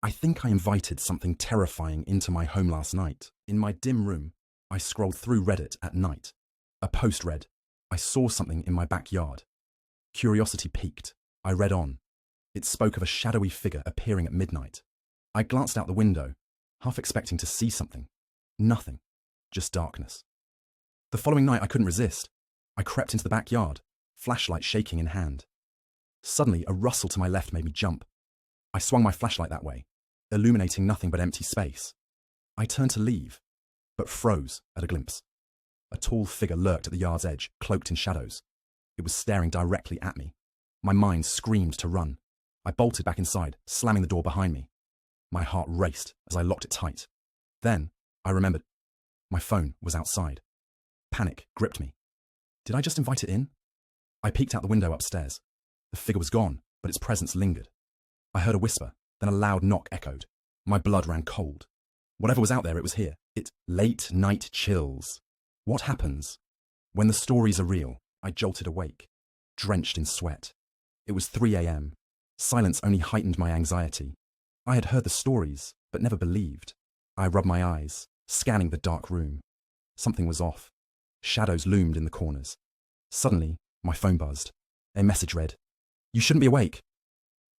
I think I invited something terrifying into my home last night. In my dim room, I scrolled through Reddit at night. A post read, "I saw something in my backyard." Curiosity piqued. I read on. It spoke of a shadowy figure appearing at midnight. I glanced out the window, half expecting to see something. Nothing. Just darkness. The following night I couldn't resist. I crept into the backyard, flashlight shaking in hand. Suddenly, a rustle to my left made me jump. I swung my flashlight that way, illuminating nothing but empty space. I turned to leave, but froze at a glimpse. A tall figure lurked at the yard's edge, cloaked in shadows. It was staring directly at me. My mind screamed to run. I bolted back inside, slamming the door behind me. My heart raced as I locked it tight. Then, I remembered. My phone was outside. Panic gripped me. Did I just invite it in? I peeked out the window upstairs. The figure was gone, but its presence lingered. I heard a whisper, then a loud knock echoed. My blood ran cold. Whatever was out there, it was here. It late night chills. What happens? When the stories are real, I jolted awake, drenched in sweat. It was 3 a.m. Silence only heightened my anxiety. I had heard the stories, but never believed. I rubbed my eyes, scanning the dark room. Something was off. Shadows loomed in the corners. Suddenly, my phone buzzed. A message read, "You shouldn't be awake."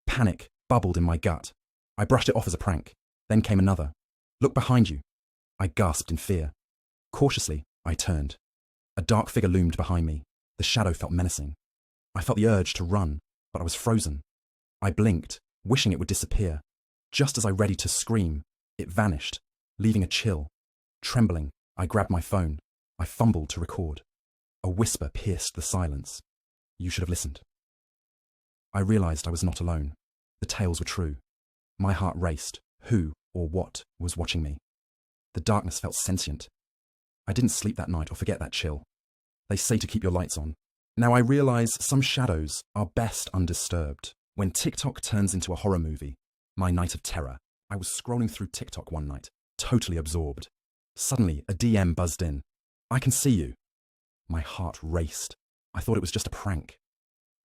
Panic bubbled in my gut. I brushed it off as a prank. Then came another. "Look behind you." I gasped in fear. Cautiously, I turned. A dark figure loomed behind me. The shadow felt menacing. I felt the urge to run, but I was frozen. I blinked, wishing it would disappear. Just as I readied to scream, it vanished, leaving a chill. Trembling, I grabbed my phone. I fumbled to record. A whisper pierced the silence. "You should have listened." I realized I was not alone. The tales were true. My heart raced. Who or what was watching me? The darkness felt sentient. I didn't sleep that night or forget that chill. They say to keep your lights on. Now I realize some shadows are best undisturbed. When TikTok turns into a horror movie, my night of terror, I was scrolling through TikTok one night, totally absorbed. Suddenly, a DM buzzed in. "I can see you." My heart raced. I thought it was just a prank.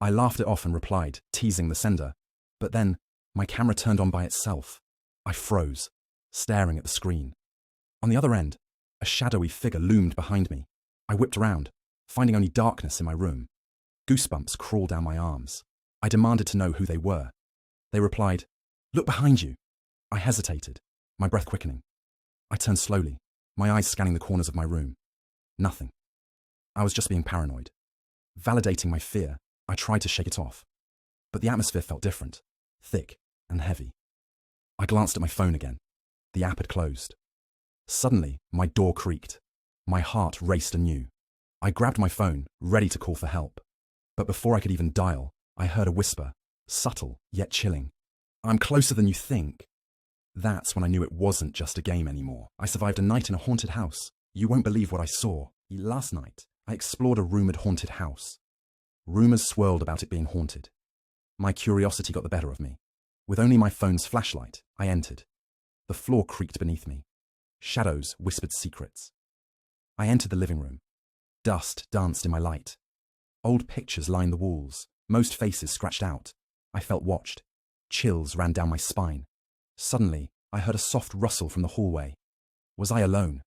I laughed it off and replied, teasing the sender. But then, my camera turned on by itself. I froze, staring at the screen. On the other end, a shadowy figure loomed behind me. I whipped around, finding only darkness in my room. Goosebumps crawled down my arms. I demanded to know who they were. They replied, "Look behind you." I hesitated, my breath quickening. I turned slowly, my eyes scanning the corners of my room. Nothing. I was just being paranoid. Validating my fear, I tried to shake it off. But the atmosphere felt different, thick and heavy. I glanced at my phone again. The app had closed. Suddenly, my door creaked. My heart raced anew. I grabbed my phone, ready to call for help. But before I could even dial, I heard a whisper, subtle yet chilling. "I'm closer than you think." That's when I knew it wasn't just a game anymore. I survived a night in a haunted house. You won't believe what I saw. Last night, I explored a rumored haunted house. Rumors swirled about it being haunted. My curiosity got the better of me. With only my phone's flashlight, I entered. The floor creaked beneath me. Shadows whispered secrets. I entered the living room. Dust danced in my light. Old pictures lined the walls, most faces scratched out. I felt watched. Chills ran down my spine. Suddenly, I heard a soft rustle from the hallway. Was I alone?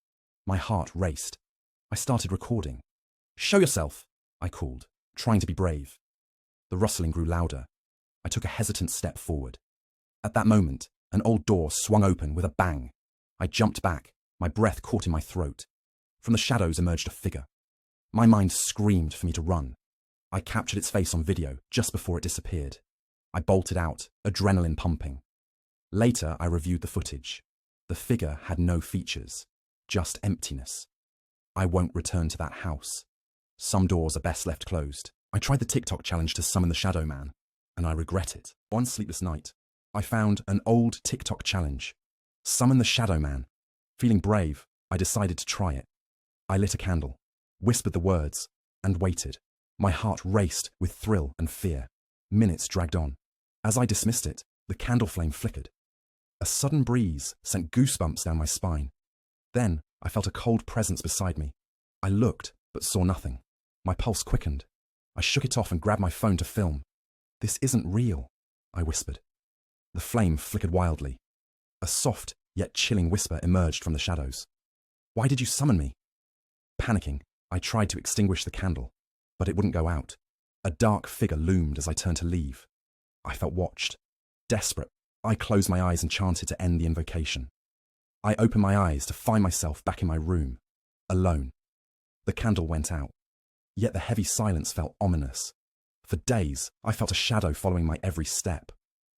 My heart raced. I started recording. "Show yourself," I called, trying to be brave. The rustling grew louder. I took a hesitant step forward. At that moment, an old door swung open with a bang. I jumped back, my breath caught in my throat. From the shadows emerged a figure. My mind screamed for me to run. I captured its face on video just before it disappeared. I bolted out, adrenaline pumping. Later, I reviewed the footage. The figure had no features, just emptiness. I won't return to that house. Some doors are best left closed. I tried the TikTok challenge to summon the Shadow Man, and I regret it. One sleepless night, I found an old TikTok challenge. Summon the Shadow Man. Feeling brave, I decided to try it. I lit a candle, whispered the words, and waited. My heart raced with thrill and fear. Minutes dragged on. As I dismissed it, the candle flame flickered. A sudden breeze sent goosebumps down my spine. Then I felt a cold presence beside me. I looked, but saw nothing. My pulse quickened. I shook it off and grabbed my phone to film. "This isn't real," I whispered. The flame flickered wildly. A soft, yet chilling whisper emerged from the shadows. Why did you summon me? Panicking, I tried to extinguish the candle, but it wouldn't go out. A dark figure loomed as I turned to leave. I felt watched. Desperate, I closed my eyes and chanted to end the invocation. I opened my eyes to find myself back in my room, alone. The candle went out, yet the heavy silence felt ominous. For days, I felt a shadow following my every step.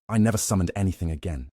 I never summoned anything again,